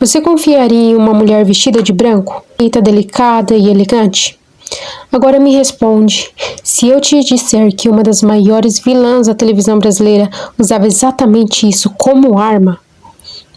Você confiaria em uma mulher vestida de branco, feita delicada e elegante? Agora me responde, se eu te disser que uma das maiores vilãs da televisão brasileira usava exatamente isso como arma?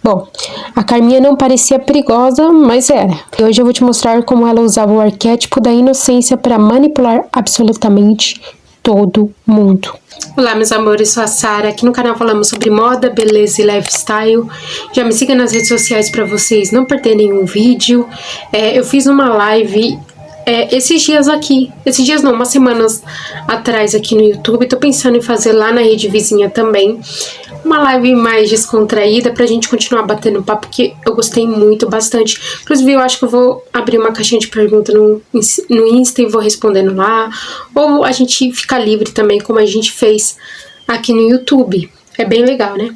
Bom, a Carminha não parecia perigosa, mas era. E hoje eu vou te mostrar como ela usava o arquétipo da inocência para manipular absolutamente todo mundo. Olá, meus amores, sou a Sara. Aqui no canal falamos sobre moda, beleza e lifestyle. Já me siga nas redes sociais para vocês não perderem nenhum vídeo. Eu fiz uma live esses dias não, umas semanas atrás aqui no YouTube. Tô pensando em fazer lá na rede vizinha também uma live mais descontraída pra gente continuar batendo papo, que eu gostei bastante. Inclusive, eu acho que eu vou abrir uma caixinha de perguntas no Insta e vou respondendo lá. Ou a gente fica livre também, como a gente fez aqui no YouTube. É bem legal, né?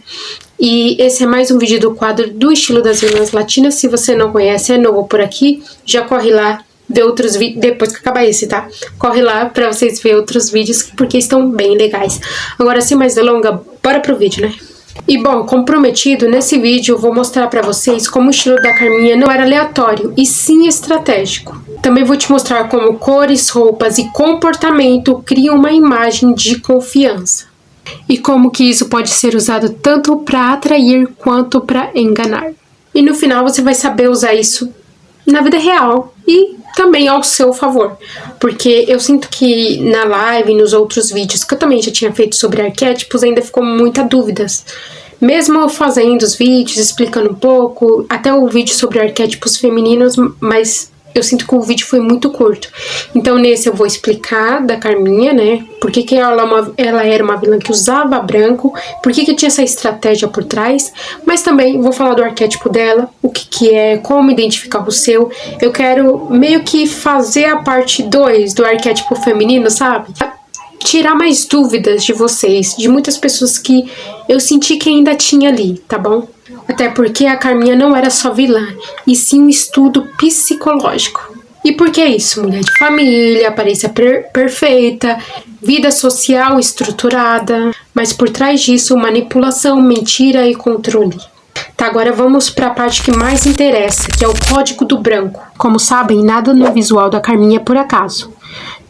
E esse é mais um vídeo do quadro do estilo das vilãs latinas. Se você não conhece, é novo por aqui, já corre lá ver outros vídeos, depois que acabar esse, tá? Corre lá pra vocês verem outros vídeos, porque estão bem legais. Agora, sem mais delongas, bora pro vídeo, né? E bom, como prometido, nesse vídeo eu vou mostrar pra vocês como o estilo da Carminha não era aleatório, e sim estratégico. Também vou te mostrar como cores, roupas e comportamento criam uma imagem de confiança. E como que isso pode ser usado tanto pra atrair quanto pra enganar. E no final você vai saber usar isso na vida real e também ao seu favor, porque eu sinto que na live e nos outros vídeos que eu também já tinha feito sobre arquétipos ainda ficou muitas dúvidas, mesmo fazendo os vídeos, explicando um pouco, até o vídeo sobre arquétipos femininos, mas eu sinto que o vídeo foi muito curto. Então nesse eu vou explicar da Carminha, né, por que ela era uma vilã que usava branco, por que tinha essa estratégia por trás, mas também vou falar do arquétipo dela, o que é, como identificar o seu. Eu quero meio que fazer a parte 2 do arquétipo feminino, sabe? Tirar mais dúvidas de vocês, de muitas pessoas que eu senti que ainda tinha ali, tá bom? Até porque a Carminha não era só vilã, e sim um estudo psicológico. E por que isso? Mulher de família, aparência perfeita, vida social estruturada, mas por trás disso, manipulação, mentira e controle. Tá, agora vamos para a parte que mais interessa, que é o código do branco. Como sabem, nada no visual da Carminha é por acaso.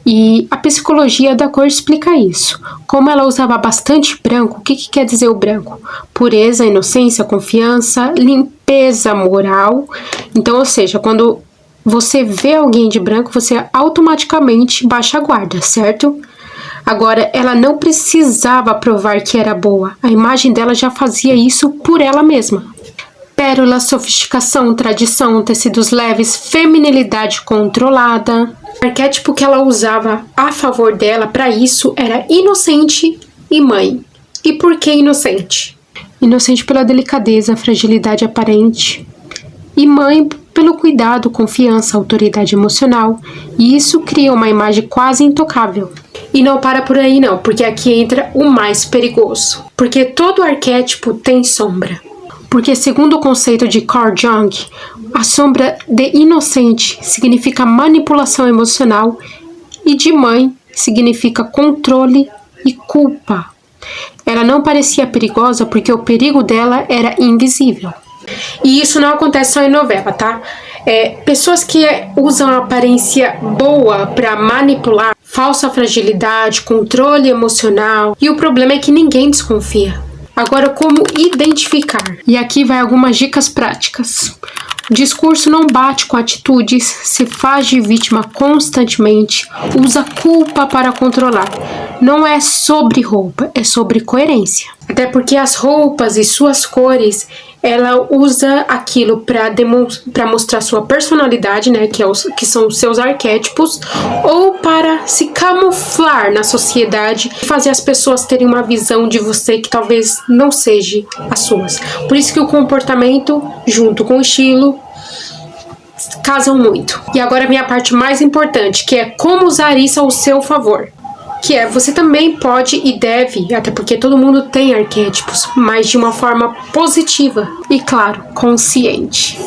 E a psicologia da cor explica isso. Como ela usava bastante branco, o que quer dizer o branco? Pureza, inocência, confiança, limpeza moral. Então, ou seja, quando você vê alguém de branco, você automaticamente baixa a guarda, certo? Agora, ela não precisava provar que era boa. A imagem dela já fazia isso por ela mesma. Pérola, sofisticação, tradição, tecidos leves, feminilidade controlada. O arquétipo que ela usava a favor dela para isso era inocente e mãe. E por que inocente? Inocente pela delicadeza, fragilidade aparente. E mãe pelo cuidado, confiança, autoridade emocional. E isso cria uma imagem quase intocável. E não para por aí não, porque aqui entra o mais perigoso. Porque todo arquétipo tem sombra. Porque segundo o conceito de Carl Jung, a sombra de inocente significa manipulação emocional e de mãe significa controle e culpa. Ela não parecia perigosa porque o perigo dela era invisível. E isso não acontece só em novela, tá? Pessoas que usam a aparência boa para manipular, falsa fragilidade, controle emocional, e o problema é que ninguém desconfia. Agora, como identificar? E aqui vai algumas dicas práticas. O discurso não bate com atitudes, se faz de vítima constantemente, usa culpa para controlar. Não é sobre roupa, é sobre coerência. Até porque as roupas e suas cores, ela usa aquilo para mostrar sua personalidade, né, que são os seus arquétipos, ou para se camuflar na sociedade e fazer as pessoas terem uma visão de você que talvez não seja as suas. Por isso que o comportamento, junto com o estilo, casam muito. E agora vem a parte mais importante, que é como usar isso ao seu favor. Que você também pode e deve, até porque todo mundo tem arquétipos, mas de uma forma positiva e, claro, consciente.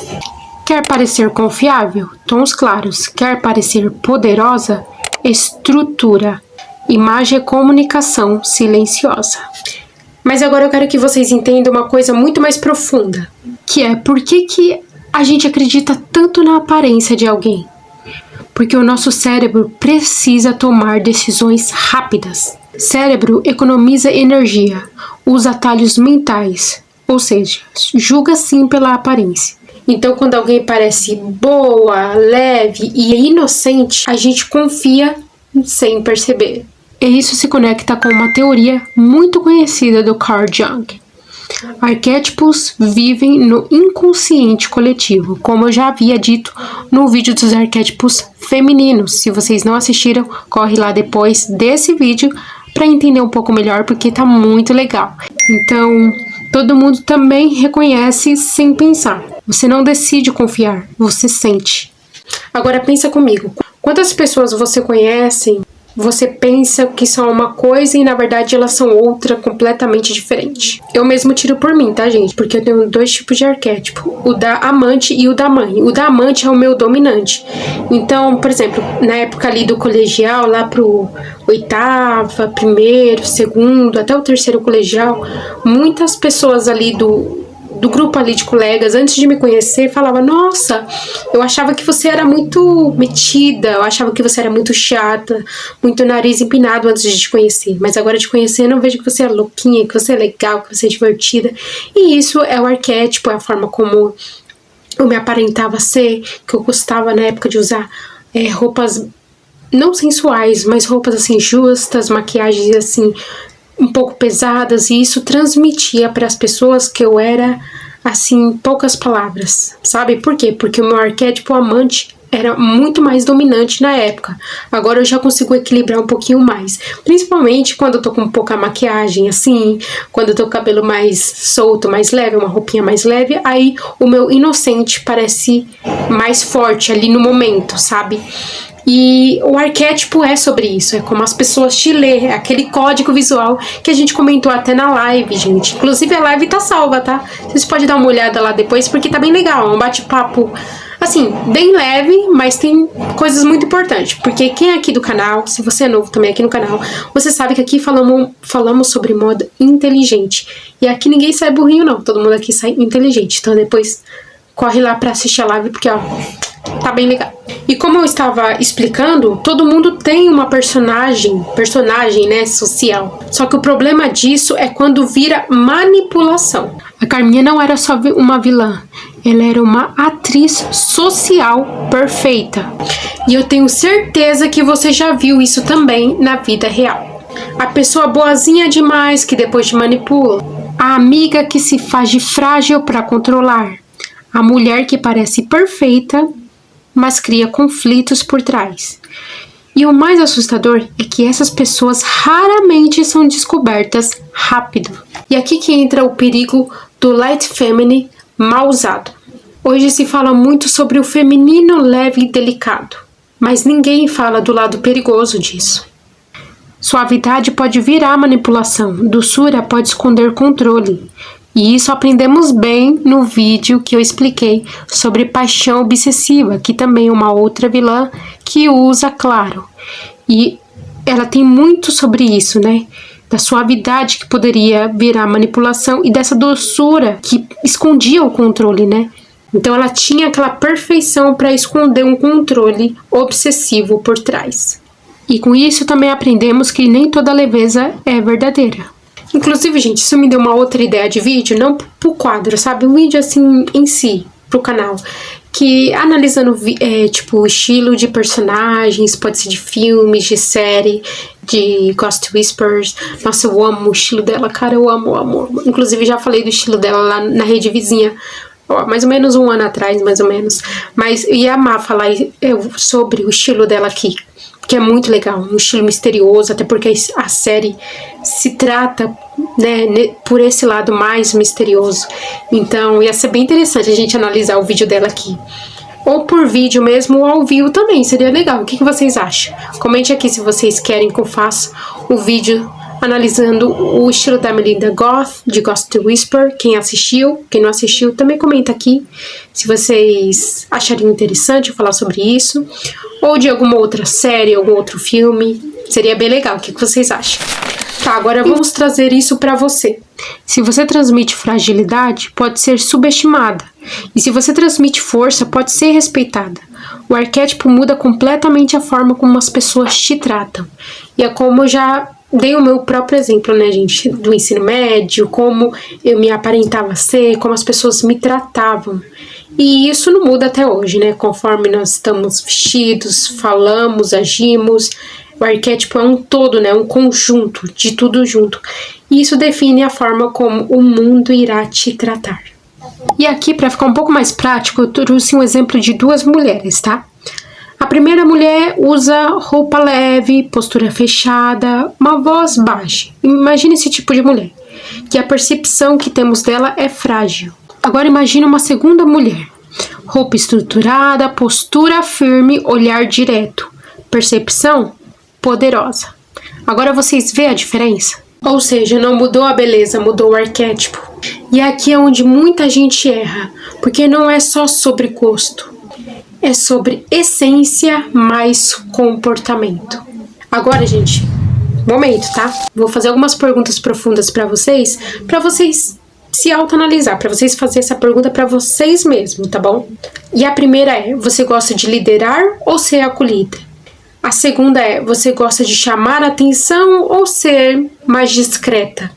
Quer parecer confiável? Tons claros. Quer parecer poderosa? Estrutura. Imagem é comunicação silenciosa. Mas agora eu quero que vocês entendam uma coisa muito mais profunda, que é por que a gente acredita tanto na aparência de alguém? Porque o nosso cérebro precisa tomar decisões rápidas. Cérebro economiza energia, usa atalhos mentais, ou seja, julga sim pela aparência. Então, quando alguém parece boa, leve e inocente, a gente confia sem perceber. E isso se conecta com uma teoria muito conhecida do Carl Jung. Arquétipos vivem no inconsciente coletivo, como eu já havia dito no vídeo dos arquétipos femininos. Se vocês não assistiram, corre lá depois desse vídeo para entender um pouco melhor, porque tá muito legal. Então, todo mundo também reconhece sem pensar. Você não decide confiar, você sente. Agora pensa comigo, quantas pessoas você conhece, você pensa que são uma coisa e na verdade elas são outra completamente diferente. Eu mesmo tiro por mim, tá, gente? Porque eu tenho 2 tipos de arquétipo, o da amante e o da mãe. O da amante é o meu dominante. Então, por exemplo, na época ali do colegial, lá pro 8ª, 1º, 2º, até o 3º colegial, muitas pessoas ali do grupo ali de colegas, antes de me conhecer, falava: nossa, eu achava que você era muito metida, eu achava que você era muito chata, muito nariz empinado antes de te conhecer, mas agora te conhecendo eu vejo que você é louquinha, que você é legal, que você é divertida. E isso é o arquétipo, é a forma como eu me aparentava ser, que eu gostava na época de usar roupas não sensuais, mas roupas assim justas, maquiagens assim um pouco pesadas, e isso transmitia para as pessoas que eu era assim, poucas palavras, sabe? Por quê? Porque o meu arquétipo amante era muito mais dominante na época. Agora eu já consigo equilibrar um pouquinho mais, principalmente quando eu tô com pouca maquiagem assim, quando eu tô com o cabelo mais solto, mais leve, uma roupinha mais leve, aí o meu inocente parece mais forte ali no momento, sabe? E o arquétipo é sobre isso, é como as pessoas te lêem, é aquele código visual que a gente comentou até na live, gente. Inclusive a live tá salva, tá? Vocês podem dar uma olhada lá depois, porque tá bem legal, é um bate-papo, assim, bem leve, mas tem coisas muito importantes. Porque quem é aqui do canal, se você é novo também aqui no canal, você sabe que aqui falamos sobre moda inteligente. E aqui ninguém sai burrinho não, todo mundo aqui sai inteligente. Então depois corre lá pra assistir a live, porque ó, tá bem legal. E como eu estava explicando, todo mundo tem uma personagem, né, social. Só que o problema disso é quando vira manipulação. A Carminha não era só uma vilã, ela era uma atriz social perfeita. E eu tenho certeza que você já viu isso também na vida real. A pessoa boazinha demais que depois te manipula. A amiga que se faz de frágil para controlar. A mulher que parece perfeita, mas cria conflitos por trás. E o mais assustador é que essas pessoas raramente são descobertas rápido. E aqui que entra o perigo do light feminine mal usado. Hoje se fala muito sobre o feminino leve e delicado, mas ninguém fala do lado perigoso disso. Suavidade pode virar manipulação, doçura pode esconder controle. E isso aprendemos bem no vídeo que eu expliquei sobre paixão obsessiva, que também é uma outra vilã que usa, claro. E ela tem muito sobre isso, né? Da suavidade que poderia virar manipulação e dessa doçura que escondia o controle, né? Então ela tinha aquela perfeição para esconder um controle obsessivo por trás. E com isso também aprendemos que nem toda leveza é verdadeira. Inclusive, gente, isso me deu uma outra ideia de vídeo, não pro quadro, sabe? Um vídeo assim em si, pro canal. Que analisando, tipo, o estilo de personagens, pode ser de filmes, de série, de Ghost Whispers. Nossa, eu amo o estilo dela, cara, eu amo. Inclusive, já falei do estilo dela lá na Rede Vizinha, ó, mais ou menos 1 ano atrás, mais ou menos. Mas eu ia amar falar sobre o estilo dela aqui, que é muito legal, um estilo misterioso, até porque a série se trata, né, por esse lado mais misterioso. Então ia ser bem interessante a gente analisar o vídeo dela aqui, ou por vídeo mesmo, ou ao vivo também, seria legal. O que vocês acham? Comente aqui se vocês querem que eu faça o vídeo analisando o estilo da Melinda Goth, de Ghost Whisper. Quem assistiu, quem não assistiu, também comenta aqui se vocês achariam interessante eu falar sobre isso, ou de alguma outra série, algum outro filme. Seria bem legal, o que vocês acham? Tá, agora vamos trazer isso pra você. Se você transmite fragilidade, pode ser subestimada. E se você transmite força, pode ser respeitada. O arquétipo muda completamente a forma como as pessoas te tratam. E é como eu já dei o meu próprio exemplo, né, gente? Do ensino médio, como eu me aparentava ser, como as pessoas me tratavam. E isso não muda até hoje, né? Conforme nós estamos vestidos, falamos, agimos. O arquétipo é um todo, né? Um conjunto de tudo junto. E isso define a forma como o mundo irá te tratar. E aqui, para ficar um pouco mais prático, eu trouxe um exemplo de duas mulheres, tá? A primeira mulher usa roupa leve, postura fechada, uma voz baixa. Imagine esse tipo de mulher, que a percepção que temos dela é frágil. Agora imagine uma segunda mulher. Roupa estruturada, postura firme, olhar direto. Percepção poderosa. Agora vocês veem a diferença? Ou seja, não mudou a beleza, mudou o arquétipo. E aqui é onde muita gente erra, porque não é só sobre gosto. É sobre essência mais comportamento. Agora, gente, momento, tá? Vou fazer algumas perguntas profundas para vocês se autoanalisar, para vocês fazerem essa pergunta para vocês mesmos, tá bom? E a primeira é: você gosta de liderar ou ser acolhida? A segunda é: você gosta de chamar a atenção ou ser mais discreta?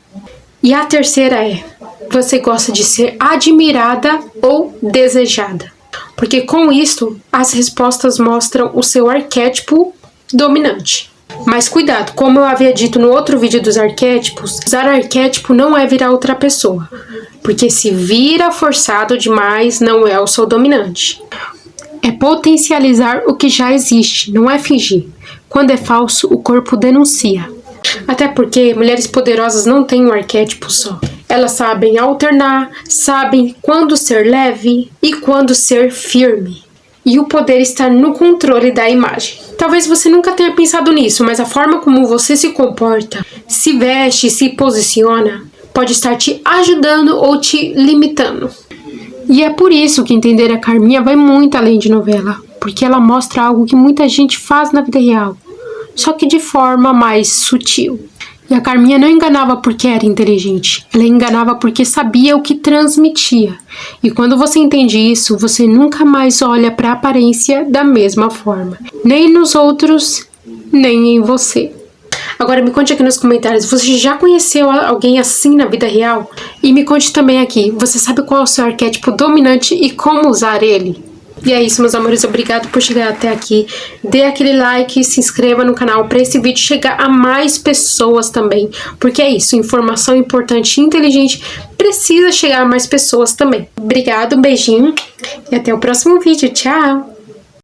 E a terceira é: você gosta de ser admirada ou desejada? Porque com isto, as respostas mostram o seu arquétipo dominante. Mas cuidado, como eu havia dito no outro vídeo dos arquétipos, usar arquétipo não é virar outra pessoa. Porque se vira forçado demais, não é o seu dominante. É potencializar o que já existe, não é fingir. Quando é falso, o corpo denuncia. Até porque mulheres poderosas não têm um arquétipo só. Elas sabem alternar, sabem quando ser leve e quando ser firme. E o poder está no controle da imagem. Talvez você nunca tenha pensado nisso, mas a forma como você se comporta, se veste, se posiciona, pode estar te ajudando ou te limitando. E é por isso que entender a Carminha vai muito além de novela, porque ela mostra algo que muita gente faz na vida real, só que de forma mais sutil. E a Carminha não enganava porque era inteligente, ela enganava porque sabia o que transmitia. E quando você entende isso, você nunca mais olha para a aparência da mesma forma, nem nos outros, nem em você. Agora me conte aqui nos comentários, você já conheceu alguém assim na vida real? E me conte também aqui, você sabe qual é o seu arquétipo dominante e como usar ele? E é isso, meus amores, obrigado por chegar até aqui. Dê aquele like e se inscreva no canal para esse vídeo chegar a mais pessoas também. Porque é isso, informação importante e inteligente precisa chegar a mais pessoas também. Obrigado, um beijinho e até o próximo vídeo. Tchau!